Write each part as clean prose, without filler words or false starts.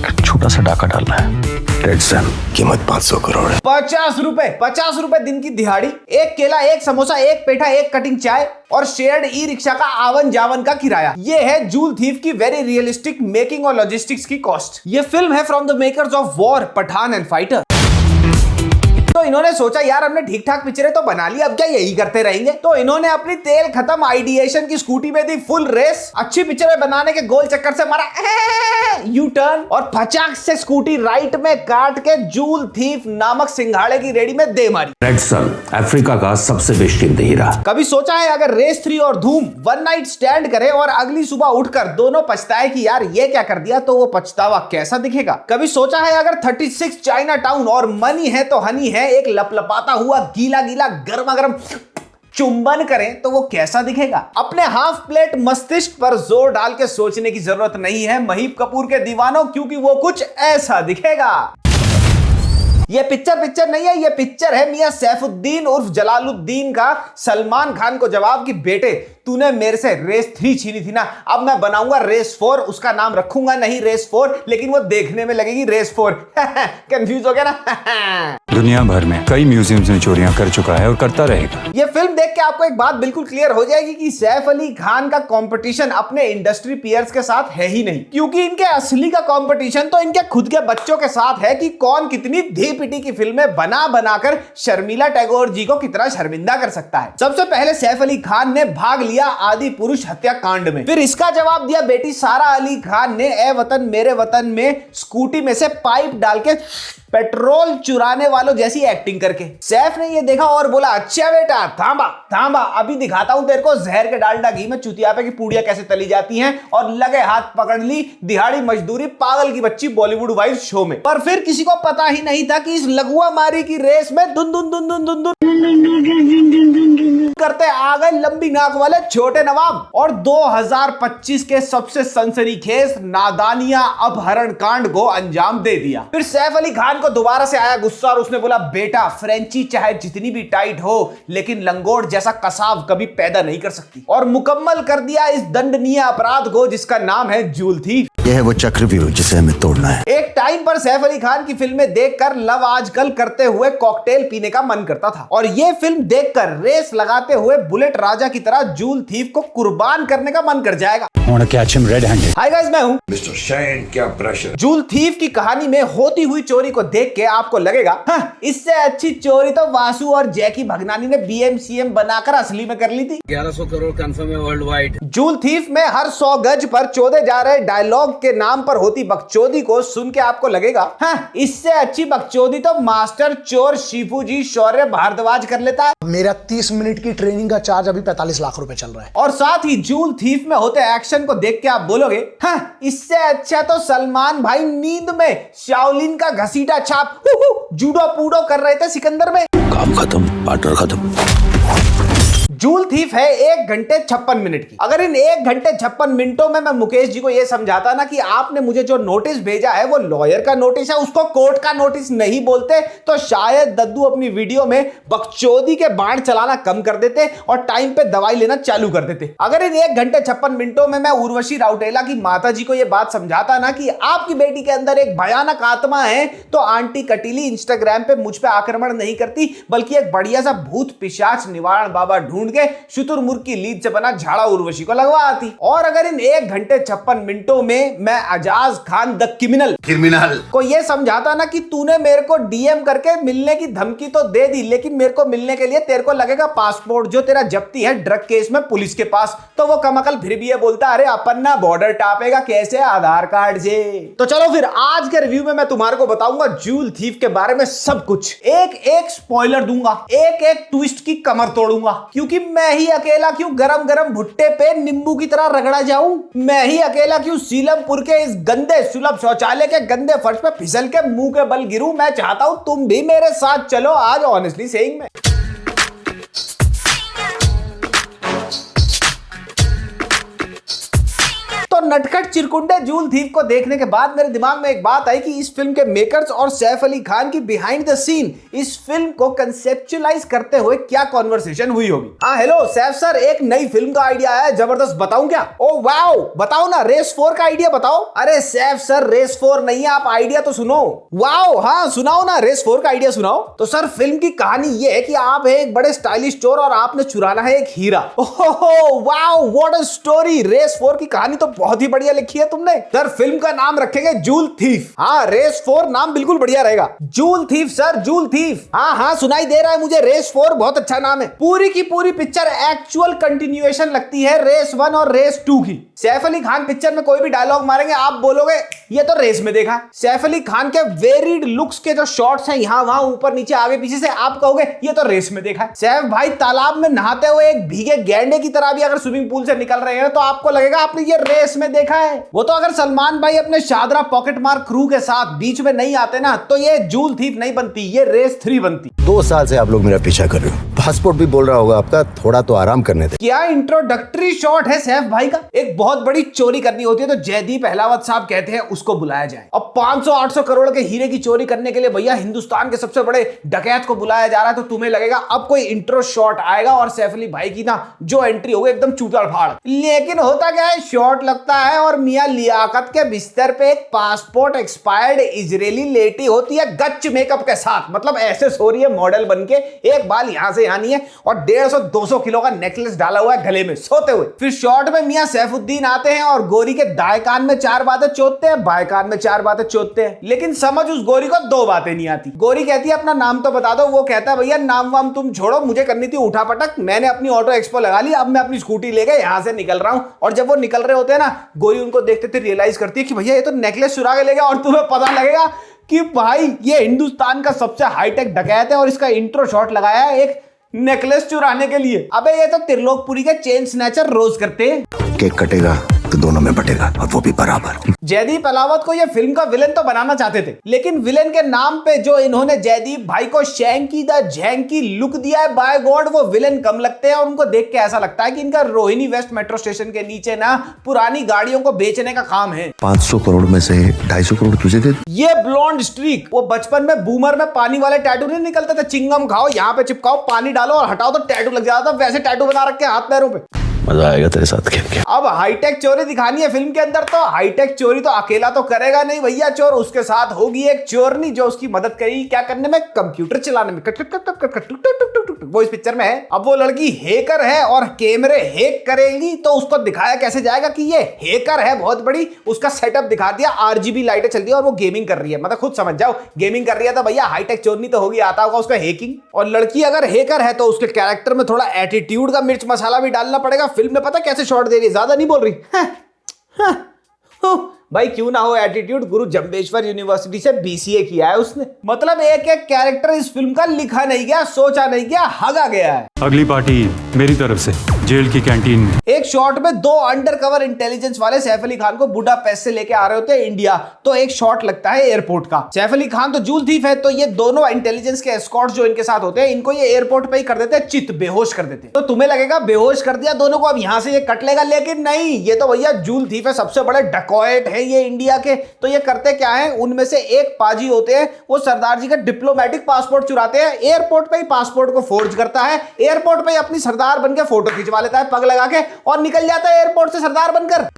एक छोटा सा डाका डालना है। रेड सन, कीमत 500 करोड़ है। 50 रुपए दिन की दिहाड़ी, एक केला, एक समोसा, एक पेठा, एक कटिंग चाय और शेयर्ड ई रिक्शा का आवन जावन का किराया। ये है जूल थीफ की वेरी रियलिस्टिक मेकिंग और लॉजिस्टिक्स की कॉस्ट। ये फिल्म है from the makers of War, Pathaan and Fighter. तो इन्होंने सोचा यार हमने ठीक ठाक पिक्चरें तो बना ली, अब क्या यही करते रहेंगे। तो इन्होंने अपनी तेल खत्म आइडिएशन की स्कूटी में दी फुल रेस। अच्छी पिक्चरें बनाने के गोल चक्कर से मारा यू टर्न और फचाक से स्कूटी राइट में काट के जूल थीफ नामक सिंघाड़े की रेडी में दे मारी। रेड सन अफ्रीका का सबसे बेशकीमती हीरा। कभी सोचा है अगर रेस 3 और धूम वन नाइट स्टैंड करे और अगली सुबह उठकर दोनों पछताए कि यार ये क्या कर दिया, तो वो पछतावा कैसा दिखेगा। कभी सोचा है अगर 36 चाइना टाउन और मनी है तो हनी है एक लपलपाता हुआ गीला गीला गर्मा गर्म चुंबन करें तो वो कैसा दिखेगा। अपने हाफ प्लेट मस्तिष्क पर जोर डाल के सोचने की जरूरत नहीं है महीप कपूर के दीवानों, क्योंकि वो कुछ ऐसा दिखेगा। ये पिक्चर नहीं है, ये पिक्चर है मियां सैफुद्दीन उर्फ जलालुद्दीन का सलमान खान को जवाब कि बेटे तूने मेरे से रेस 3 छीनी थी ना, अब मैं बनाऊंगा रेस 4। उसका नाम रखूंगा नहीं रेस 4, लेकिन वो देखने में लगेगी रेस 4। कंफ्यूज हो गया ना। दुनिया भर में कई म्यूजियम्स में चोरियां कर चुका है और करता रहेगा। ये फिल्म देख के आपको एक बात बिल्कुल क्लियर हो जाएगी कि सैफ अली खान का कंपटीशन अपने इंडस्ट्री पीयर्स के साथ है ही नहीं, क्योंकि इनके असली का कंपटीशन तो इनके खुद के बच्चों के साथ है कि कौन कितनी धी पिटी की फिल्में बना बनाकर शर्मिला टैगोर जी को कितना शर्मिंदा कर सकता है। सबसे पहले सैफ अली खान ने भाग लिया आदि पुरुष हत्याकांड में, फिर इसका जवाब दिया बेटी सारा अली खान ने ए वतन मेरे वतन में स्कूटी में से पाइप डाल के पेट्रोल चुराने वालों जैसी एक्टिंग करके। सैफ ने ये देखा और बोला अच्छा बेटा थांबा अभी दिखाता हूं तेरे को जहर के डालडा घी में चुतिया पे की पूड़ियां कैसे तली जाती हैं, और लगे हाथ पकड़ ली दिहाड़ी मजदूरी पागल की बच्ची बॉलीवुड वाइज शो में। पर फिर किसी को पता ही नहीं था कि इस लघुआ मारी की रेस में धुन धुन धुन धुन धुन करते आ गए लंबी नाक वाले छोटे नवाब और 2025 के सबसे सनसनीखेज नादानिया अपहरण कांड को अंजाम दे दिया। फिर सैफ अली खान को दोबारा से आया गुस्सा और उसने बोला बेटा फ्रेंची चाहे जितनी भी टाइट हो लेकिन लंगोट जैसा कसाव कभी पैदा नहीं कर सकती, और मुकम्मल कर दिया इस दंडनीय अपराध को जिसका नाम है जूल थीफ। यह है वो चक्रव्यूह जिसे हमें तोड़ना है। एक टाइम पर सैफ अली खान की फिल्में देखकर लव आजकल करते हुए कॉकटेल पीने का मन करता था, और ये फिल्म देखकर रेस लगाते हुए बुलेट राजा की तरह जूल थीफ को कुर्बान करने का मन कर जाएगा। हाय गाइस, मैं हूं मिस्टर शैन, क्या प्रेशर। जूल थीफ की कहानी में होती हुई चोरी को देख के आपको लगेगा इससे अच्छी चोरी तो वासु और जैकी भगनानी ने BMCM बनाकर असली में कर ली थी। 1100 करोड़ कंफर्म है वर्ल्ड वाइड। जूल थीफ में हर 100 गज पर चोदे जा रहे डायलॉग के नाम पर होती बकचोदी को सुन के आपको लगेगा इससे अच्छी बकचोदी तो मास्टर चोर शिफू जी शौर्य भारद्वाज कर लेता है। मेरा 30 मिनट की ट्रेनिंग का चार्ज अभी 45 लाख रुपए चल रहा है। और साथ ही जूल थीफ में होते एक्शन को देख के आप बोलोगे इससे अच्छा तो सलमान भाई नींद में शाओलिन का घसीटा छाप जूडो पूडो कर रहे थे सिकंदर में। काम खत्म, पार्टनर खत्म। जूल थीफ है 1 घंटे 56 मिनट की। अगर इन 1 घंटे 56 मिनटों में मैं मुकेश जी को यह समझाता ना कि आपने मुझे जो नोटिस भेजा है वो लॉयर का नोटिस है, उसको कोर्ट का नोटिस नहीं बोलते, तो शायद दद्दू अपनी वीडियो में बकचोदी के बाण चलाना कम कर देते और टाइम पे दवाई लेना चालू कर देते। अगर इन 1 घंटे 56 मिनटों में मैं उर्वशी राउटेला की माता जी को यह बात समझाता ना कि आपकी बेटी के अंदर एक भयानक आत्मा है, तो आंटी कटीली इंस्टाग्राम पे मुझ पे आक्रमण नहीं करती, बल्कि एक बढ़िया सा भूत पिशाच निवारण बाबा ढूंढ के शुतुरमुर्ग की लीद से बना झाड़ा उर्वशी को लगवा आती। और अगर इन 1 घंटे 56 मिनटों में मैं अजाज खान द क्रिमिनल को यह समझाता ना कि तूने मेरे को DM करके मिलने की धमकी तो दे दी, लेकिन मेरे को मिलने के लिए तेरे को लगेगा पासपोर्ट जो तेरा जब्ती है ड्रग केस में पुलिस के पास, तो वो कमअकल फिर भी ये बोलता अरे अपन ना बॉर्डर टापेगा कैसे, आधार कार्ड से। तो चलो फिर आज के रिव्यू में मैं तुम्हारे को बताऊंगा जूल थीफ के बारे में सब कुछ, एक स्पॉइलर दूंगा, एक ट्विस्ट की कमर तोड़ूंगा, क्योंकि मैं ही अकेला क्यों गरम गरम भुट्टे पे नींबू की तरह रगड़ा जाऊं, मैं ही अकेला क्यों सीलमपुर के इस गंदे सुलभ शौचालय के गंदे फर्श पे फिसल के मुंह के बल गिरूं। मैं चाहता हूं तुम भी मेरे साथ चलो आज ऑनेस्टली सेइंग में। तो नटखट चिरकुंडे जूल थीफ को देखने के बाद मेरे दिमाग में एक बात आई कि इस फिल्म के मेकर्स और सैफ अली खान की बिहाइंड द सीन इस फिल्म को कंसेप्चुअलाइज करते हुए क्या कॉन्वर्सेशन हुई होगी। हाँ हेलो सैफ सर, एक नई फिल्म का आइडिया आया है, जबरदस्त, बताऊं क्या? ओ वाओ, बताओ ना, रेस 4 का आइडिया बताओ। अरे सैफ सर, रेस 4 नहीं है, आप आइडिया तो सुनो। वाओ, हाँ सुनाओ ना, रेस 4 का आइडिया सुनाओ। तो सर फिल्म की कहानी ये है कि आप है एक बड़े स्टाइलिश चोर और आपने चुराना है एक हीरा। ओहो wow, what a story. Race 4 की कहानी तो बहुत ही बढ़िया लिखी है तुमने। सर फिल्म का नाम रखेंगे जूल थीफ। हाँ रेस 4 नाम बिल्कुल बढ़िया रहेगा। Joule thief sir, joule thief. हाँ हाँ सुनाई दे रहा है मुझे, रेस 4 बहुत अच्छा नाम है। पूरी की पूरी पिक्चर एक्चुअल कंटिन्यूएशन लगती है रेस 1 और रेस 2 की। सैफ अली खान पिक्चर में कोई भी डायलॉग मारेंगे आप बोलोगे ये तो रेस में देखा। सैफ अली खान के वेरिड लुक्स के जो शॉट्स हैं यहाँ वहां ऊपर नीचे आगे पीछे से, आप कहोगे ये तो रेस में देखा। सैफ भाई तालाब में नहाते हुए एक भीगे गैंडे की तरह भी अगर स्विमिंग पूल से निकल रहे हैं तो आपको लगेगा आपने ये रेस में देखा है। वो तो अगर सलमान भाई अपने शादरा पॉकेट मार क्रू के साथ बीच में नहीं आते ना तो ये जूल थीफ नहीं बनती, ये रेस 3 बनती। 2 साल से आप लोग मेरा पीछा कर रहे हो, पासपोर्ट भी बोल रहा होगा आपका, थोड़ा तो आराम करने दे। क्या इंट्रोडक्टरी शॉट है सैफ भाई का। एक बहुत बड़ी चोरी करनी होती है तो जयदीप अहलावत साहब कहते हैं उसको बुलाया जाए। अब 500-800 करोड़ के हीरे की चोरी करने के लिए भैया हिंदुस्तान के सबसे बड़े डकैत को बुलाया जा रहा है, तो तुम्हें लगेगा अब कोई इंट्रो शॉट आएगा और सैफ अली भाई की ना जो एंट्री होगी एकदम चूतड़ फाड़। लेकिन होता क्या है, शॉट लगता है और मियां लियाकत के बिस्तर पे एक पासपोर्ट एक्सपायर्ड इजरायली लेटी होती है गच्च मेकअप के साथ। मतलब ऐसे सो रही है मॉडल बनके, एक बाल यहां से यहां नहीं है और 150-200 किलो का नेकलेस डाला हुआ है गले में सोते हुए। फिर शॉट में मियां सैफुद्दीन आते हैं और गोरी के दाएं कान में 4 बातें चोदते हैं, बाएं कान में 4 बातें चोदते हैं। लेकिन समझ उस गोरी को 2 बातें नहीं आती। गोरी कहती है अपना नाम तो बता दो, वो कहता है भैया नाम वाम तुम छोड़ो, मुझे करनी थी उठा पटक, मैंने अपनी ऑटो एक्सपो लगा ली, अब मैं अपनी स्कूटी लेके यहां से निकल रहा हूं। और जब वो निकल रहे होते हैं ना, गोरी उनको देखते थे रियलाइज करती है कि भैया ये तो नेकलेस चुरा के ले गया। और तुम्हें पता लगेगा कि भाई ये हिंदुस्तान का सबसे हाईटेक डकैत है और इसका इंट्रो शॉट लगाया है एक नेकलेस चुराने के लिए। अबे ये तो त्रिलोकपुरी के चेन स्नैचर रोज करते हैं। केक कटेगा तो दोनों में बटेगा और वो भी बराबर। जयदीप अहलावत को ये फिल्म का विलेन तो बनाना चाहते थे, लेकिन विलेन के नाम पे जो इन्होंने जयदीप भाई को शैंकी द झैंकी लुक दिया है, बाय गॉड वो विलेन कम लगते हैं और उनको देख के ऐसा लगता है कि इनका रोहिणी वेस्ट मेट्रो स्टेशन के नीचे ना पुरानी गाड़ियों को बेचने का काम है। 500 करोड़ में से 250 करोड़ तुझे दे दूं। ये ब्लॉन्ड स्ट्रीक, वो बचपन में बूमर में पानी वाले टैटू नहीं निकलते थे, चिंगम खाओ यहाँ पे चिपकाओ पानी डालो और हटाओ तो टैटू लग जाता था, वैसे टैटू बना रखे हाथ पैरों पे। मजा आएगा तेरे साथ खेल के। अब हाईटेक चोरी दिखानी है फिल्म के अंदर, तो हाईटेक चोरी तो अकेला तो करेगा नहीं भैया चोर, उसके साथ होगी एक चोरनी जो उसकी मदद करेगी क्या करने में, कंप्यूटर चलाने में। वो इस पिक्चर में है। अब वो लड़की हैकर है और कैमरे हैक करेगी, तो उसको दिखाया कैसे जाएगा कि ये हैकर है बहुत बड़ी, उसका सेटअप दिखा दिया, RGB लाइटें चल रही है और वो गेमिंग कर रही है। मतलब खुद समझ जाओ गेमिंग कर रही है तो भैया हाईटेक चोरनी तो होगी, आता होगा उसका हैकिंग। और लड़की अगर हैकर है तो उसके कैरेक्टर में थोड़ा एटीट्यूड का मिर्च मसाला भी डालना पड़ेगा। फिल्म में पता कैसे शॉट दे रही है, ज्यादा नहीं बोल रही। भाई क्यों ना हो एटीट्यूड, गुरु जम्बेश्वर यूनिवर्सिटी से BCA किया है उसने। मतलब एक एक कैरेक्टर इस फिल्म का लिखा नहीं गया, सोचा नहीं गया, हगा गया है। अगली पार्टी मेरी तरफ से जेल की कैंटीन में। एक शॉट में 2 अंडरकवर इंटेलिजेंस वाले सैफ अली खान को बुडापेस्ट से लेके आ रहे होते हैं इंडिया, तो एक शॉट लगता है एयरपोर्ट का। सैफ अली खान तो जूल थीफ है, तो ये दोनों इंटेलिजेंस के एस्कॉर्ट्स जो इनके साथ होते हैं इनको ये एयरपोर्ट पे ही कर देते हैं चित, बेहोश कर देते हैं। तो तुम्हें लगेगा बेहोश कर दिया दोनों को, अब यहां से ये कट लेगा, लेकिन नहीं, ये तो भैया जूल थीफ है, सबसे बड़े डकॉयट है ये इंडिया के। तो ये करते क्या है, उनमें से एक पाजी होते हैं, वो सरदार जी का डिप्लोमेटिक पासपोर्ट चुराते हैं, एयरपोर्ट पे ही पासपोर्ट को फोर्ज करता है, एयरपोर्ट पे ही अपनी सरदार बनकर फोटो खिंचवा लेता है पग लगा के और निकल जाता है एयरपोर्ट से सरदार बनकर।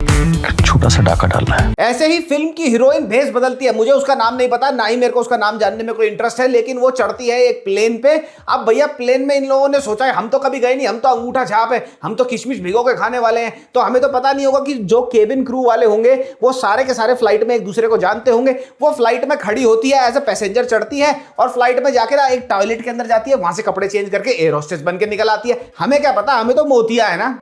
छोटा सा डाका डालना है। ऐसे ही फिल्म की हीरोइन भेस बदलती है, मुझे उसका नाम नहीं पता, ना ही मेरे को उसका नाम जानने में कोई इंटरेस्ट है, लेकिन वो चढ़ती है एक प्लेन पे। अब भैया प्लेन में इन लोगों ने सोचा है हम तो कभी गए नहीं, हम तो अंगूठा छाप है, हम तो किशमिश भिगो के खाने वाले हैं, तो हमें तो पता नहीं होगा कि जो केबिन क्रू वाले होंगे वो सारे के सारे फ्लाइट में एक दूसरे को जानते होंगे। वो फ्लाइट में खड़ी होती है, एज ए पैसेंजर चढ़ती है और फ्लाइट में जाके ना एक टॉयलेट के अंदर जाती है, वहां से कपड़े चेंज करके एयर होस्टेस बन के निकल आती है। हमें क्या पता, हमें तो मोतिया है ना।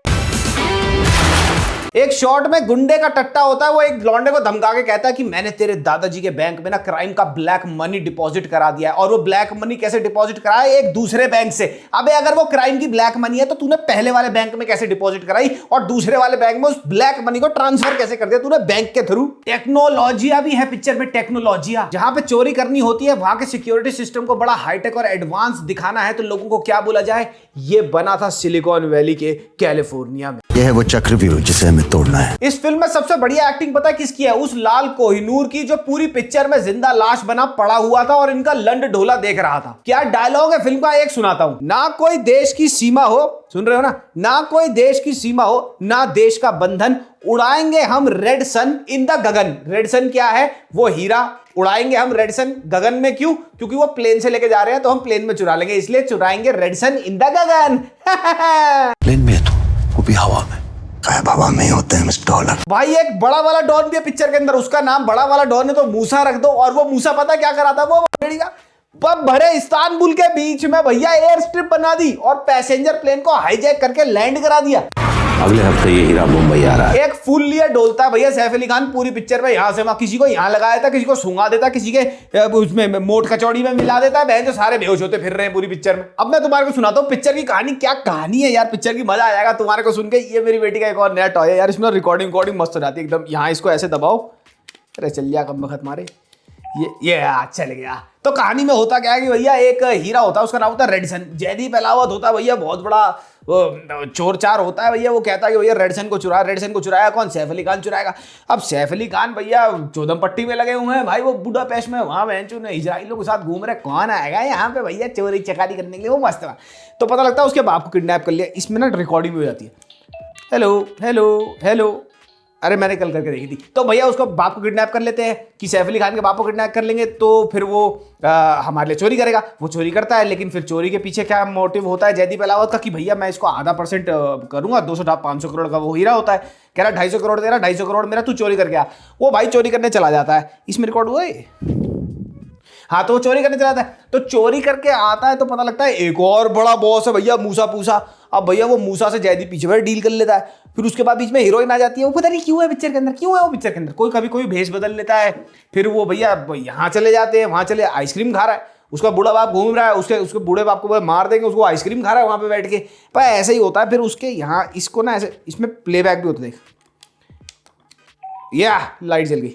एक शॉट में गुंडे का टट्टा होता है, वो एक लौंडे को धमका के कहता है कि मैंने तेरे दादाजी के बैंक में ना क्राइम का ब्लैक मनी डिपॉजिट करा दिया है। और वो ब्लैक मनी कैसे डिपॉजिट कराया, एक दूसरे बैंक से। अबे अगर वो क्राइम की ब्लैक मनी है तो तूने पहले वाले बैंक में कैसे डिपॉजिट कराई और दूसरे वाले बैंक में उस ब्लैक मनी को ट्रांसफर कैसे कर दिया तूने बैंक के थ्रू। टेक्नोलॉजिया भी है पिक्चर में, टेक्नोलॉजिया। जहां पे चोरी करनी होती है वहां के सिक्योरिटी सिस्टम को बड़ा हाईटेक और एडवांस दिखाना है तो लोगों को क्या बोला जाए, ये बना था सिलिकॉन वैली के कैलिफोर्निया में। यह है वो चक्रव्यूह जिसे हमें तोड़ना है। इस फिल्म में सबसे बढ़िया एक्टिंग पता है किसकी है? उस लाल कोहिनूर की जो पूरी पिक्चर में जिंदा लाश बना पड़ा हुआ था और इनका लंड ढोला देख रहा था। क्या डायलॉग है फिल्म का, एक सुनाता हूं। ना कोई देश की सीमा हो, सुन रहे हो ना कोई देश की सीमा हो, ना देश का बंधन, उड़ाएंगे हम रेड सन इन द गगन। रेड सन क्या है? वो हीरा। उड़ाएंगे हम रेड सन गगन में, क्यों? क्योंकि वो प्लेन से लेके जा रहे हैं तो हम प्लेन में चुरा लेंगे, इसलिए चुराएंगे red sun in the gagan. Plane में है तो वो भी हवा में, गायब हवा में होते हैं मिस्टर डॉलर। भाई एक बड़ा वाला डॉन भी है पिक्चर के अंदर, उसका नाम बड़ा वाला डॉन है तो मूसा रख दो। और वो मूसा पता क्या करा था? वो का पब भरे इस्तांबुल के बीच में भैया एयर स्ट्रिप बना दी और पैसेंजर प्लेन को हाईजैक करके लैंड करा दिया। अगले हफ्ते ये हीरा मुंबई आ रहा है। एक फुल लिए डोलता है भैया सैफ अली खान पूरी पिक्चर में, यहां से वहां, किसी को यहां लगा देता, किसी को सूंघा देता, किसी के उसमें मोट कचौड़ी में मिला देता है, बहन जो सारे बेहोश होते फिर रहे हैं पूरी पिक्चर में। अब मैं तुम्हारे को सुनाता हूं पिक्चर की कहानी। क्या कहानी है यार पिक्चर की, मजा आ जाएगा तुम्हारे को सुन के। ये मेरी बेटी का एक और नया टॉय है यार, इसमें रिकॉर्डिंग मस्त हो जाती है एकदम। यहाँ इसको ऐसे दबाओ, अरे चल जा कम बखत मारे, ये चल गया। तो कहानी में होता क्या है कि भैया एक हीरा होता है, उसका नाम होता है रेड सन। जयदीप अहलावत होता है भैया, बहुत बड़ा चोर चार होता है भैया। वो कहता है कि भैया रेड सन को चुराया। रेड सन को चुराया कौन? सैफ अली खान चुराएगा। अब सैफ अली खान भैया चौदम पट्टी में लगे हुए हैं भाई, वो बुडापेस्ट में वहाँ बहनचोद ने इजराइलियों के साथ घूम रहे। कौन आएगा यहाँ पे भैया चोरी चकारी करने के लिए? वो मस्त है। तो पता लगता है उसके बाप को किडनैप कर लिया। इसमें ना रिकॉर्डिंग भी हो जाती है, हेलो हेलो हेलो, अरे मैंने कल करके देखी थी। तो भैया उसको बाप को किडनैप कर लेते हैं कि सैफ अली खान के बाप को किडनैप कर लेंगे तो फिर वो हमारे लिए चोरी करेगा। वो चोरी करता है, लेकिन फिर चोरी के पीछे क्या मोटिव होता है जयदीप अहलावत का कि भैया मैं इसको आधा % करूंगा। 500 करोड़ का वो हीरा होता है, कह रहा 250 करोड़ तेरा, 250 करोड़ मेरा, तू चोरी करके आ। वो भाई चोरी करने चला जाता है। इसमें रिकॉर्ड हुआ है। हाँ, तो वो चोरी करने चला जाता है। तो चोरी करके आता है तो पता लगता है एक और बड़ा बॉस है भैया, मूसा पूसा। अब भैया वो मूसा से जयदीप पीछे बैठ डील कर लेता है। फिर उसके बाद बीच में हीरोइन आ जाती है। वो पता नहीं क्यों है पिक्चर के अंदर, क्यों है वो पिक्चर के अंदर, कोई कभी कोई भेष बदल लेता है। फिर वो भैया यहाँ चले जाते हैं, वहाँ चले आइसक्रीम खा रहा है, उसका बूढ़ा बाप घूम रहा है, उसके बूढ़े बाप को मार देंगे, उसको आइसक्रीम खा रहा है वहाँ पे बैठ के। पर ऐसा ही होता है। फिर उसके यहाँ इसको ना ऐसे, इसमें प्लेबैक भी होता है, देख या लाइट जल गई।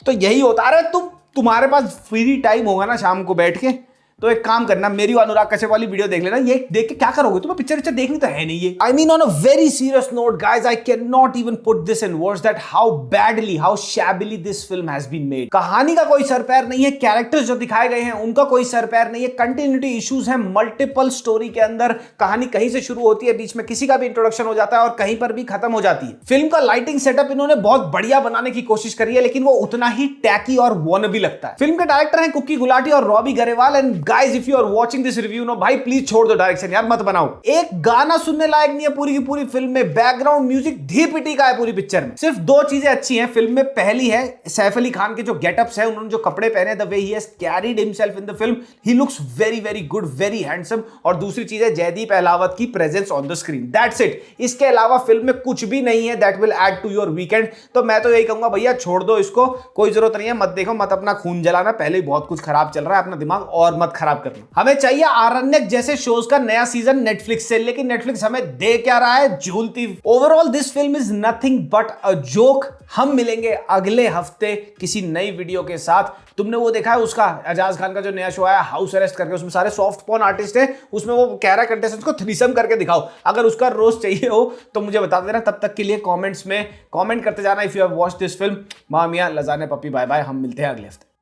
तो यही होता है। अरे तुम्हारे पास फ्री टाइम होगा ना शाम को बैठ के, तो एक काम करना, मेरी अनुराग कश्यप वाली वीडियो देख लेना। ये देख के क्या करोगे, तुम्हें पिक्चर देखनी तो है नहीं ये। I mean on a very serious note guys, I can not even put this in words that how badly, how shabbily this film has been made. कहानी का कोई सर पैर नहीं है, कैरेक्टर्स जो दिखाए गए हैं उनका कोई सर पैर नहीं है, कंटिन्यूटी इश्यूज हैं मल्टीपल स्टोरी के अंदर। कहानी कहीं से शुरू होती है, बीच में किसी का भी इंट्रोडक्शन हो जाता है और कहीं पर भी खत्म हो जाती है। फिल्म का लाइटिंग सेटअप इन्होंने बहुत बढ़िया बनाने की कोशिश करी है, लेकिन वो उतना ही टैकी और वॉनबी लगता है। फिल्म के डायरेक्टर हैं कुक्की गुलाटी और Robbie Grewal. And guys if you are watching this review no भाई प्लीज छोड़ दो डायरेक्शन यार, मत बनाओ। एक गाना सुनने लायक नहीं है पूरी की पूरी फिल्म में। बैकग्राउंड म्यूजिक धी पिटी का है पूरी पिक्चर में। सिर्फ 2 चीजें अच्छी हैं फिल्म में। पहली है सैफ अली खान के जो गेटअप्स हैं, उन्होंने जो कपड़े पहने, the way he has carried himself in the film, he looks very very good, very handsome. और दूसरी चीज है जयदीप अहलावत की presence on the screen, that's it. इसके अलावा फिल्म में कुछ भी नहीं है that will add to your weekend. तो मैं तो यही कहूंगा भैया छोड़ दो इसको, कोई जरूरत नहीं है, मत देखो, मत अपना खून जलाना, पहले ही बहुत कुछ खराब चल रहा है, अपना दिमाग और मत खराब करना। हमें चाहिए आरण्यक जैसे शोज का नया सीजन नेटफ्लिक्स से, लेकिन नेटफ्लिक्स हमें दे क्या रहा है? झूल thief. Overall this film is nothing but a joke. हम मिलेंगे अगले हफ्ते किसी नई वीडियो के साथ। तुमने वो देखा है उसका एजाज खान का जो नया शो आया हाउस अरेस्ट करके, उसमें सारे सॉफ्ट पॉर्न आर्टिस्ट हैं, उसमें वो कह रहा है कंटेस्टेंट्स को थ्रीसम करके दिखाओ। अगर उसका रोज चाहिए हो तो मुझे बता देना। तब तक के लिए कमेंट्स में कमेंट करते जाना। If you have watched this film, माँ मियां लजाने पप्पी बाय बाय। हम मिलते हैं अगले हफ्ते।